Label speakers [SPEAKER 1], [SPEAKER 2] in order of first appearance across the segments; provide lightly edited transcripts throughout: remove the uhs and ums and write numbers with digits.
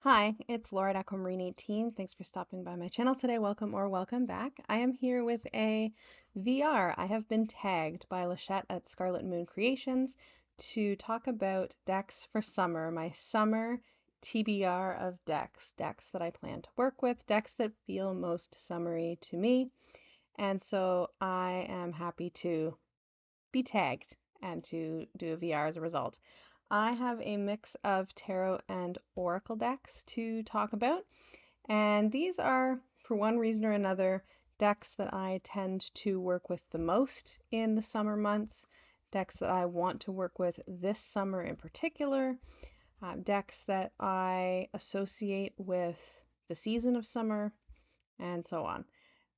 [SPEAKER 1] Hi, it's Laura at Aquamarine18. Thanks for stopping by my channel today. Welcome or welcome back. I am here with a VR. I have been tagged by Lachette at Scarlet Moon Creations to talk about decks for summer, my summer TBR of decks that I plan to work with, decks that feel most summery to me. And so I am happy to be tagged and to do a VR as a result. I have a mix of tarot and oracle decks to talk about, and these are, for one reason or another, decks that I tend to work with the most in the summer months, decks that I want to work with this summer in particular, decks that I associate with the season of summer, and so on.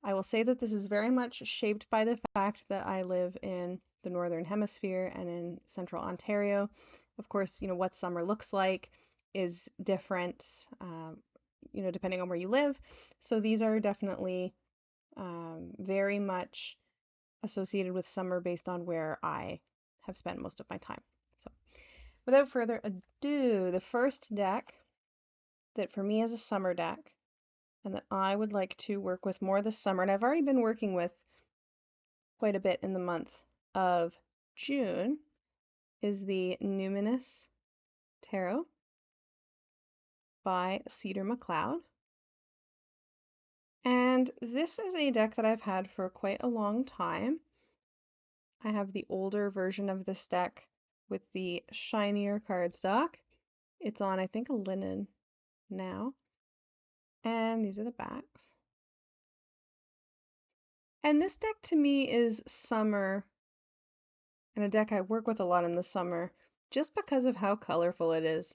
[SPEAKER 1] I will say that this is very much shaped by the fact that I live in the Northern Hemisphere and in Central Ontario. Of course, what summer looks like is different, depending on where you live. So these are definitely very much associated with summer based on where I have spent most of my time. So without further ado, the first deck that for me is a summer deck and that I would like to work with more this summer, and I've already been working with quite a bit in the month of June, is the Numinous Tarot by Cedar McLeod. And this is a deck that I've had for quite a long time. I have the older version of this deck with the shinier cardstock. It's on, I think, a linen now. And these are the backs. And this deck to me is summer, and a deck I work with a lot in the summer just because of how colorful it is.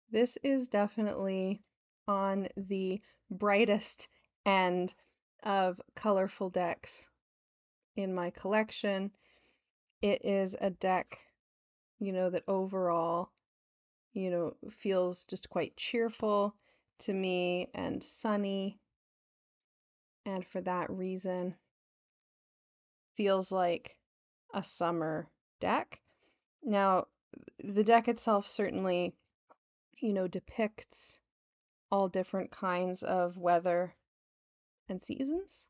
[SPEAKER 1] This is definitely on the brightest end of colorful decks in my collection. It is a deck, that overall, feels just quite cheerful to me and sunny, and for that reason feels like a summer deck. Now, the deck itself certainly, depicts all different kinds of weather and seasons,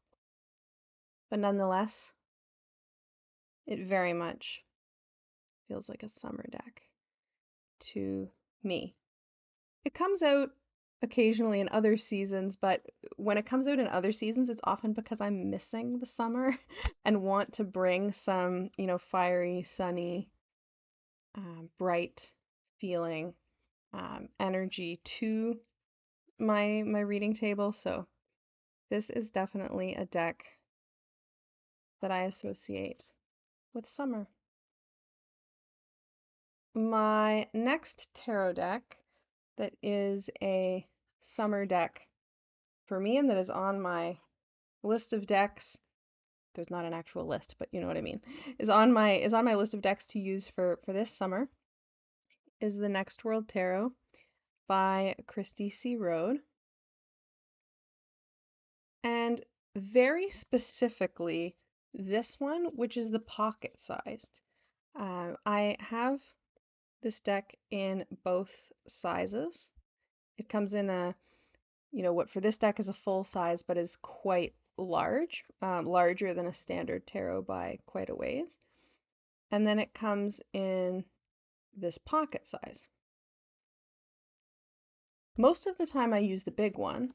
[SPEAKER 1] but nonetheless, it very much feels like a summer deck to me. It comes out occasionally in other seasons, but when it comes out in other seasons, it's often because I'm missing the summer and want to bring some, fiery, sunny, bright feeling energy to my reading table. So this is definitely a deck that I associate with summer. My next tarot deck that is a summer deck for me and that is on my list of decks. There's not an actual list, but you know what I mean. Is on my list of decks to use for this summer is the Next World Tarot by Christy C. Road. And very specifically this one, which is the pocket sized. I have this deck in both sizes. It comes in what for this deck is a full size, but is quite large, larger than a standard tarot by quite a ways. And then it comes in this pocket size. Most of the time I use the big one,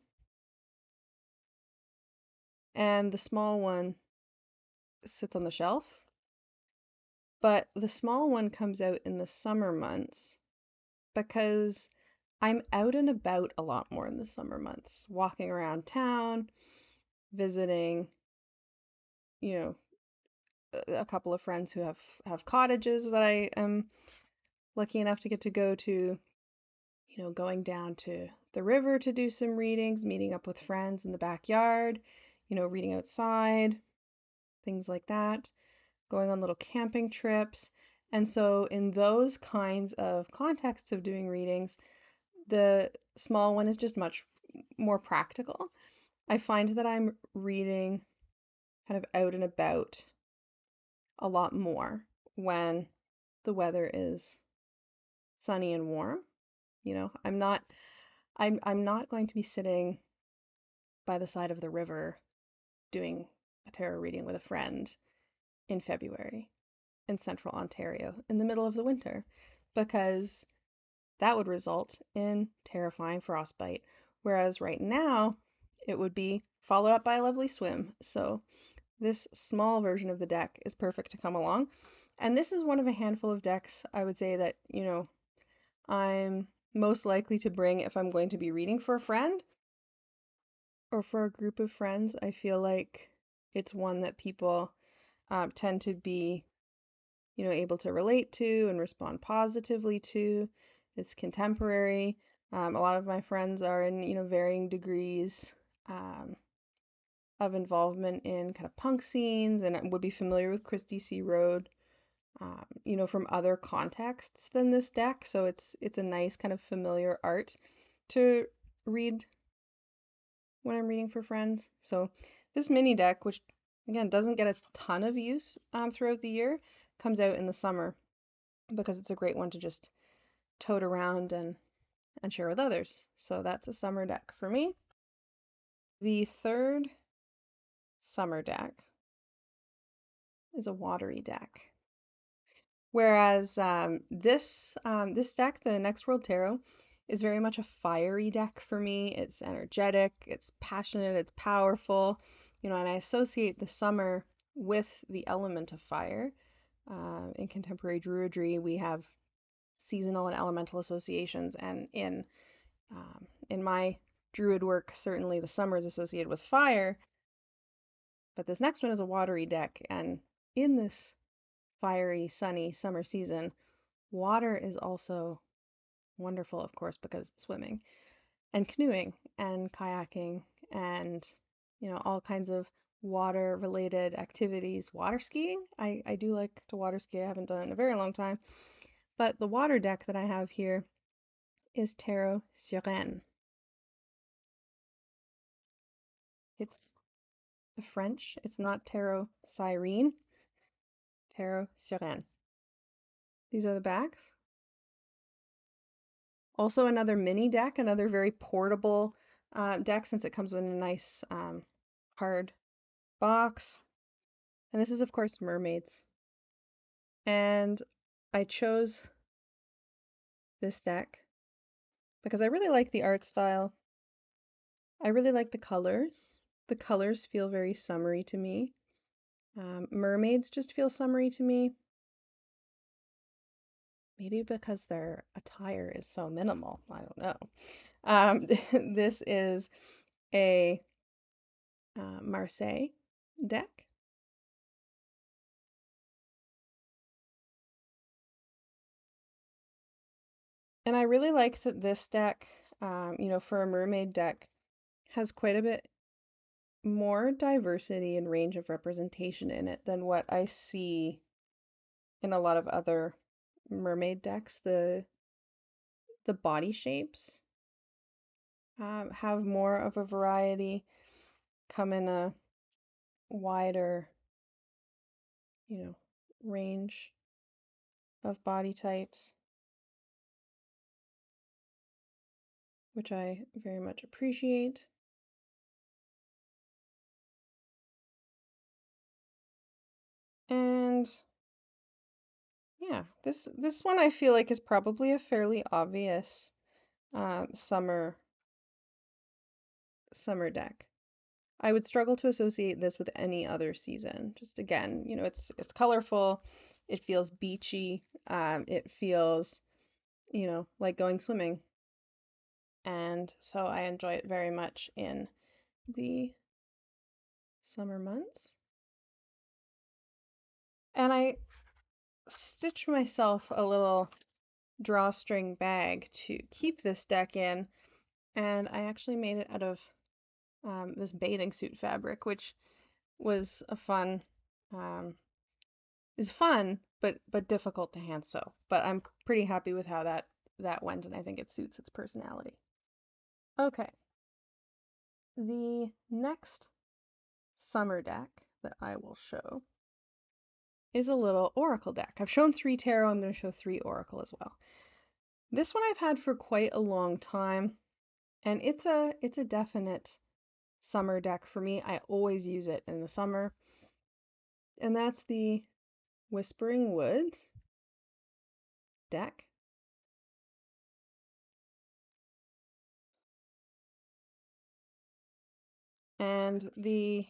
[SPEAKER 1] and the small one sits on the shelf. But the small one comes out in the summer months because I'm out and about a lot more in the summer months, walking around town, visiting, a couple of friends who have cottages that I am lucky enough to get to go to, going down to the river to do some readings, meeting up with friends in the backyard, reading outside, things like that, going on little camping trips. And so in those kinds of contexts of doing readings, the small one is just much more practical. I find that I'm reading kind of out and about a lot more when the weather is sunny and warm. I'm not I'm not going to be sitting by the side of the river doing a tarot reading with a friend in February in central Ontario in the middle of the winter because that would result in terrifying frostbite. Whereas right now, it would be followed up by a lovely swim. So this small version of the deck is perfect to come along. And this is one of a handful of decks I would say that, I'm most likely to bring if I'm going to be reading for a friend or for a group of friends. I feel like it's one that people tend to be, able to relate to and respond positively to. It's contemporary. A lot of my friends are in, varying degrees um, of involvement in kind of punk scenes and would be familiar with Christie C. Road, from other contexts than this deck. So it's a nice kind of familiar art to read when I'm reading for friends. So this mini deck, which again doesn't get a ton of use throughout the year, comes out in the summer because it's a great one to just tote around and share with others. So that's a summer deck for me. The third summer deck is a watery deck. Whereas this deck, the Next World Tarot, is very much a fiery deck for me. It's energetic, it's passionate, it's powerful, and I associate the summer with the element of fire. In contemporary Druidry, we have seasonal and elemental associations, and in my Druid work, certainly the summer is associated with fire. But this next one is a watery deck, and in this fiery, sunny summer season, water is also wonderful, of course, because swimming and canoeing and kayaking and, all kinds of water related activities. Water skiing, I do like to water ski. I haven't done it in a very long time. But the water deck that I have here is Tarot Sirène. It's French. It's not Tarot Sirene, Tarot Sirène. These are the backs. Also another mini deck, another very portable deck since it comes in a nice hard box. And this is, of course, mermaids. And I chose this deck because I really like the art style. I really like the colors. The colors feel very summery to me. Mermaids just feel summery to me. Maybe because their attire is so minimal. I don't know. This is a Marseille deck. And I really like that this deck, for a mermaid deck, has quite a bit more diversity and range of representation in it than what I see in a lot of other mermaid decks. The body shapes have more of a variety, come in a wider, range of body types, which I very much appreciate. And yeah, this one I feel like is probably a fairly obvious summer deck. I would struggle to associate this with any other season. Just again, it's colorful, it feels beachy, it feels, like going swimming. And so I enjoy it very much in the summer months. And I stitched myself a little drawstring bag to keep this deck in, and I actually made it out of this bathing suit fabric, which was is fun, but difficult to hand sew. But I'm pretty happy with how that went, and I think it suits its personality. Okay, the next summer deck that I will show is a little oracle deck. I've shown 3 tarot, I'm going to show 3 oracle as well. This one I've had for quite a long time. And it's a definite summer deck for me. I always use it in the summer. And that's the Whispering Woods deck. And the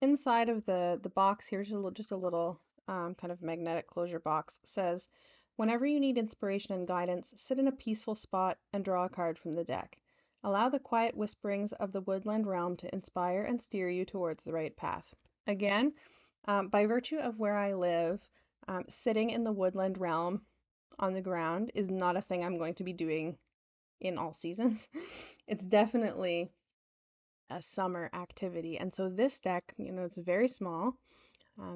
[SPEAKER 1] inside of the box, here's just a little kind of magnetic closure box, says, whenever you need inspiration and guidance, sit in a peaceful spot and draw a card from the deck. Allow the quiet whisperings of the woodland realm to inspire and steer you towards the right path. Again, by virtue of where I live, sitting in the woodland realm on the ground is not a thing I'm going to be doing in all seasons. It's definitely a summer activity. And so this deck, it's very small.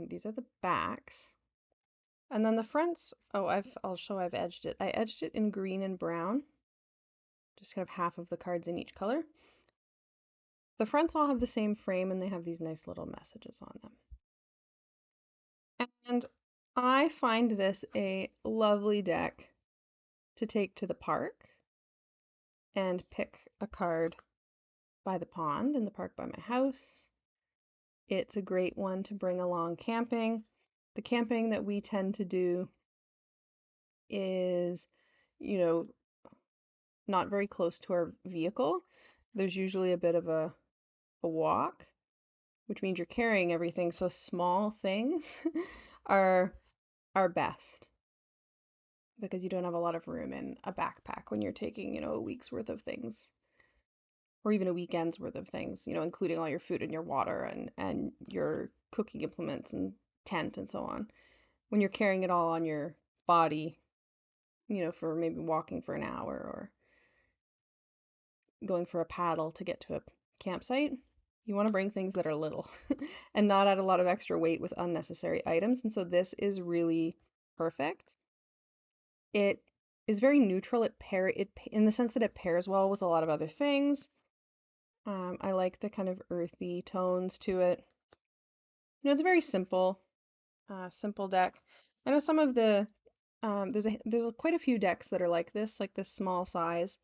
[SPEAKER 1] These are the backs. And then the fronts, oh, I'll show I've edged it. I edged it in green and brown, just kind of half of the cards in each color. The fronts all have the same frame and they have these nice little messages on them. And I find this a lovely deck to take to the park and pick a card by the pond in the park by my house. It's a great one to bring along camping. The camping that we tend to do is, you know, not very close to our vehicle. There's usually a bit of a walk, which means you're carrying everything, so small things are best because you don't have a lot of room in a backpack when you're taking, a week's worth of things or even a weekend's worth of things, including all your food and your water and your cooking implements and tent and so on. When you're carrying it all on your body, for maybe walking for an hour or going for a paddle to get to a campsite, you want to bring things that are little and not add a lot of extra weight with unnecessary items. And so this is really perfect. It is very neutral. It in the sense that it pairs well with a lot of other things. I like the kind of earthy tones to it. It's a very simple deck. I know some of the there's quite a few decks that are like this small size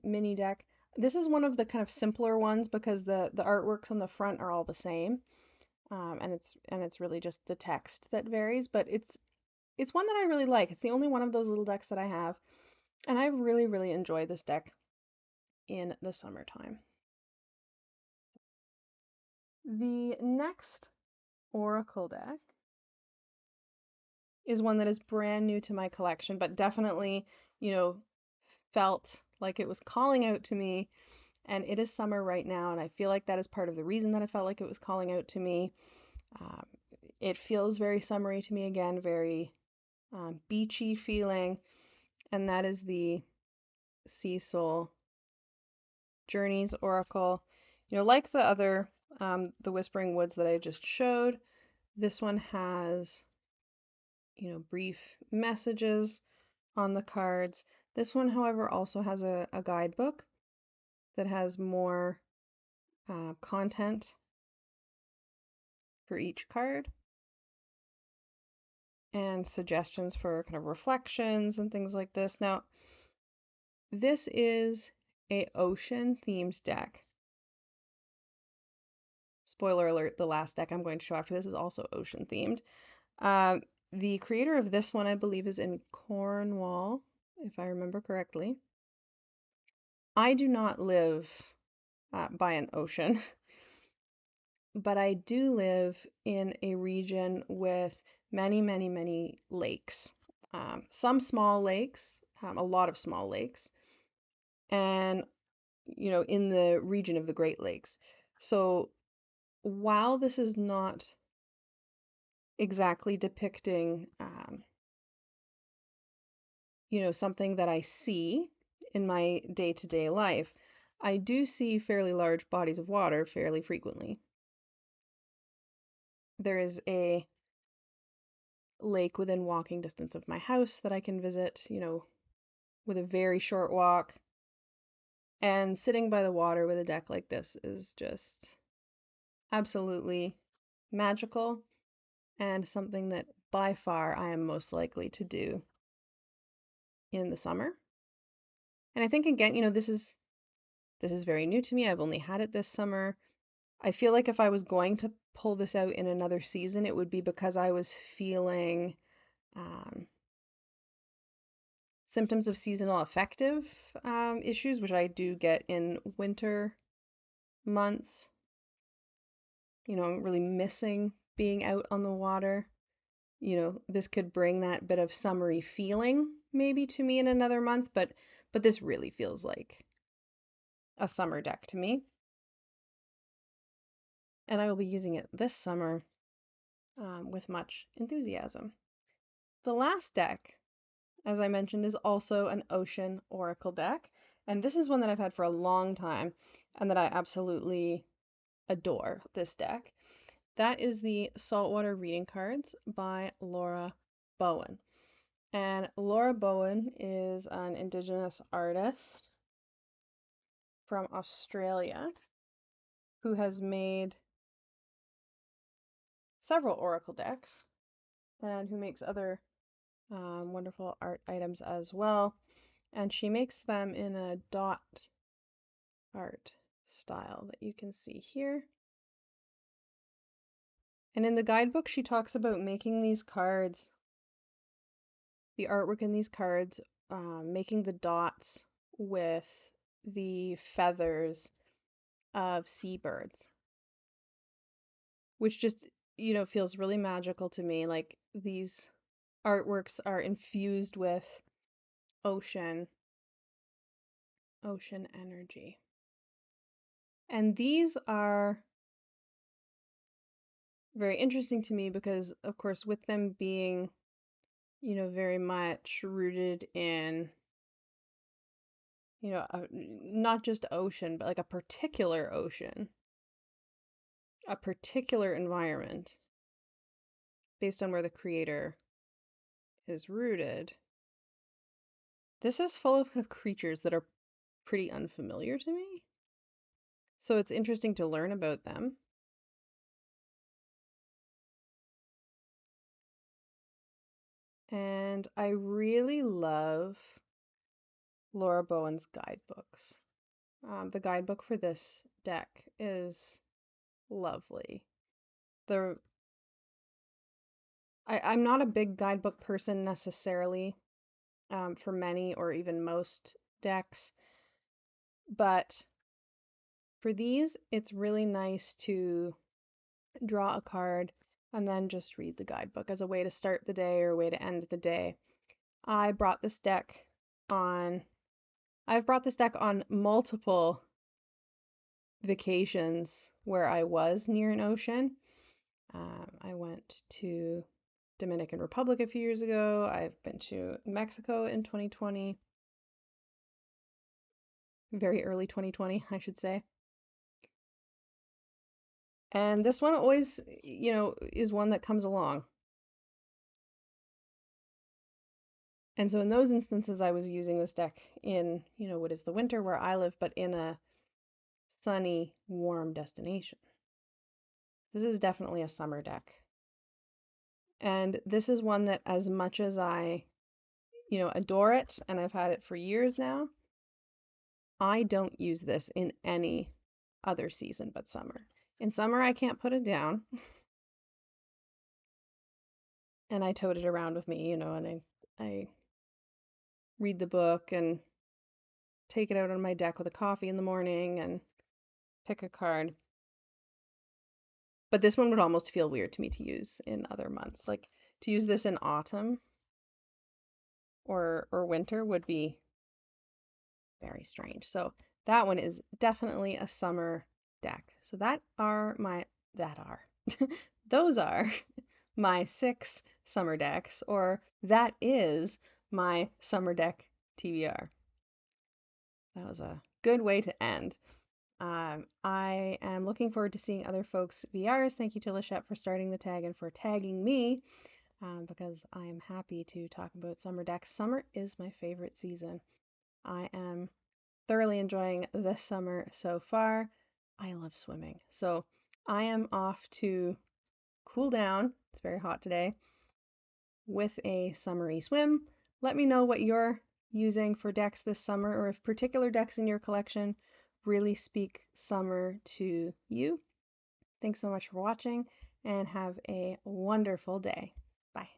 [SPEAKER 1] mini deck. This is one of the kind of simpler ones because the artworks on the front are all the same, and it's really just the text that varies. But it's one that I really like. It's the only one of those little decks that I have, and I really enjoy this deck in the summertime. The next Oracle deck is one that is brand new to my collection, but definitely, felt like it was calling out to me. And it is summer right now, and I feel like that is part of the reason that I felt like it was calling out to me. Um, it feels very summery to me again, very beachy feeling, and that is the Sea Soul Journeys Oracle. Like the other, the Whispering Woods that I just showed, this one has, brief messages on the cards. This one, however, also has a guidebook that has more content for each card and suggestions for kind of reflections and things like this. Now, this is a ocean themed deck. Spoiler alert, the last deck I'm going to show after this is also ocean themed. The creator of this one, I believe, is in Cornwall, if I remember correctly. I do not live by an ocean, but I do live in a region with many lakes. Some small lakes, a lot of small lakes, and in the region of the Great Lakes. So while this is not exactly depicting, something that I see in my day-to-day life, I do see fairly large bodies of water fairly frequently. There is a lake within walking distance of my house that I can visit, with a very short walk. And sitting by the water with a deck like this is just absolutely magical and something that by far I am most likely to do in the summer. And I think again, this is very new to me. I've only had it this summer. I feel like if I was going to pull this out in another season, it would be because I was feeling um, symptoms of seasonal affective issues, which I do get in winter months. Really missing being out on the water. This could bring that bit of summery feeling maybe to me in another month, but this really feels like a summer deck to me. And I will be using it this summer with much enthusiasm. The last deck, as I mentioned, is also an ocean oracle deck. And this is one that I've had for a long time and that I absolutely adore this deck. That is the Saltwater reading cards by Laura Bowen. And Laura Bowen is an Indigenous artist from Australia who has made several oracle decks and who makes other wonderful art items as well. And she makes them in a dot art style that you can see here. And in the guidebook, she talks about making these cards, the artwork in these cards, making the dots with the feathers of seabirds, which just, feels really magical to me. Like these artworks are infused with ocean energy. And these are very interesting to me because, of course, with them being, very much rooted in, not just ocean, but like a particular ocean, a particular environment based on where the creator is rooted. This is full of kind of creatures that are pretty unfamiliar to me. So it's interesting to learn about them. And I really love Laura Bowen's guidebooks. The guidebook for this deck is lovely. I'm not a big guidebook person necessarily for many or even most decks, but for these, it's really nice to draw a card and then just read the guidebook as a way to start the day or a way to end the day. I've brought this deck on multiple vacations where I was near an ocean. I went to Dominican Republic a few years ago. I've been to Mexico in 2020, very early 2020, I should say. And this one always, is one that comes along. And so in those instances, I was using this deck in, what is the winter where I live, but in a sunny, warm destination. This is definitely a summer deck. And this is one that, as much as I, adore it, and I've had it for years now, I don't use this in any other season but summer. In summer, I can't put it down. And I tote it around with me, and I read the book and take it out on my deck with a coffee in the morning and pick a card. But this one would almost feel weird to me to use in other months. Like to use this in autumn or winter would be very strange. So that one is definitely a summer deck. So those are my 6 summer decks, or that is my summer deck TBR. That was a good way to end. I am looking forward to seeing other folks' VRs. Thank you to Lachette for starting the tag and for tagging me, because I am happy to talk about summer decks. Summer is my favorite season. I am thoroughly enjoying this summer so far. I love swimming. So I am off to cool down. It's very hot today with a summery swim. Let me know what your using for decks this summer, or if particular decks in your collection really speak summer to you. Thanks so much for watching, and have a wonderful day. Bye.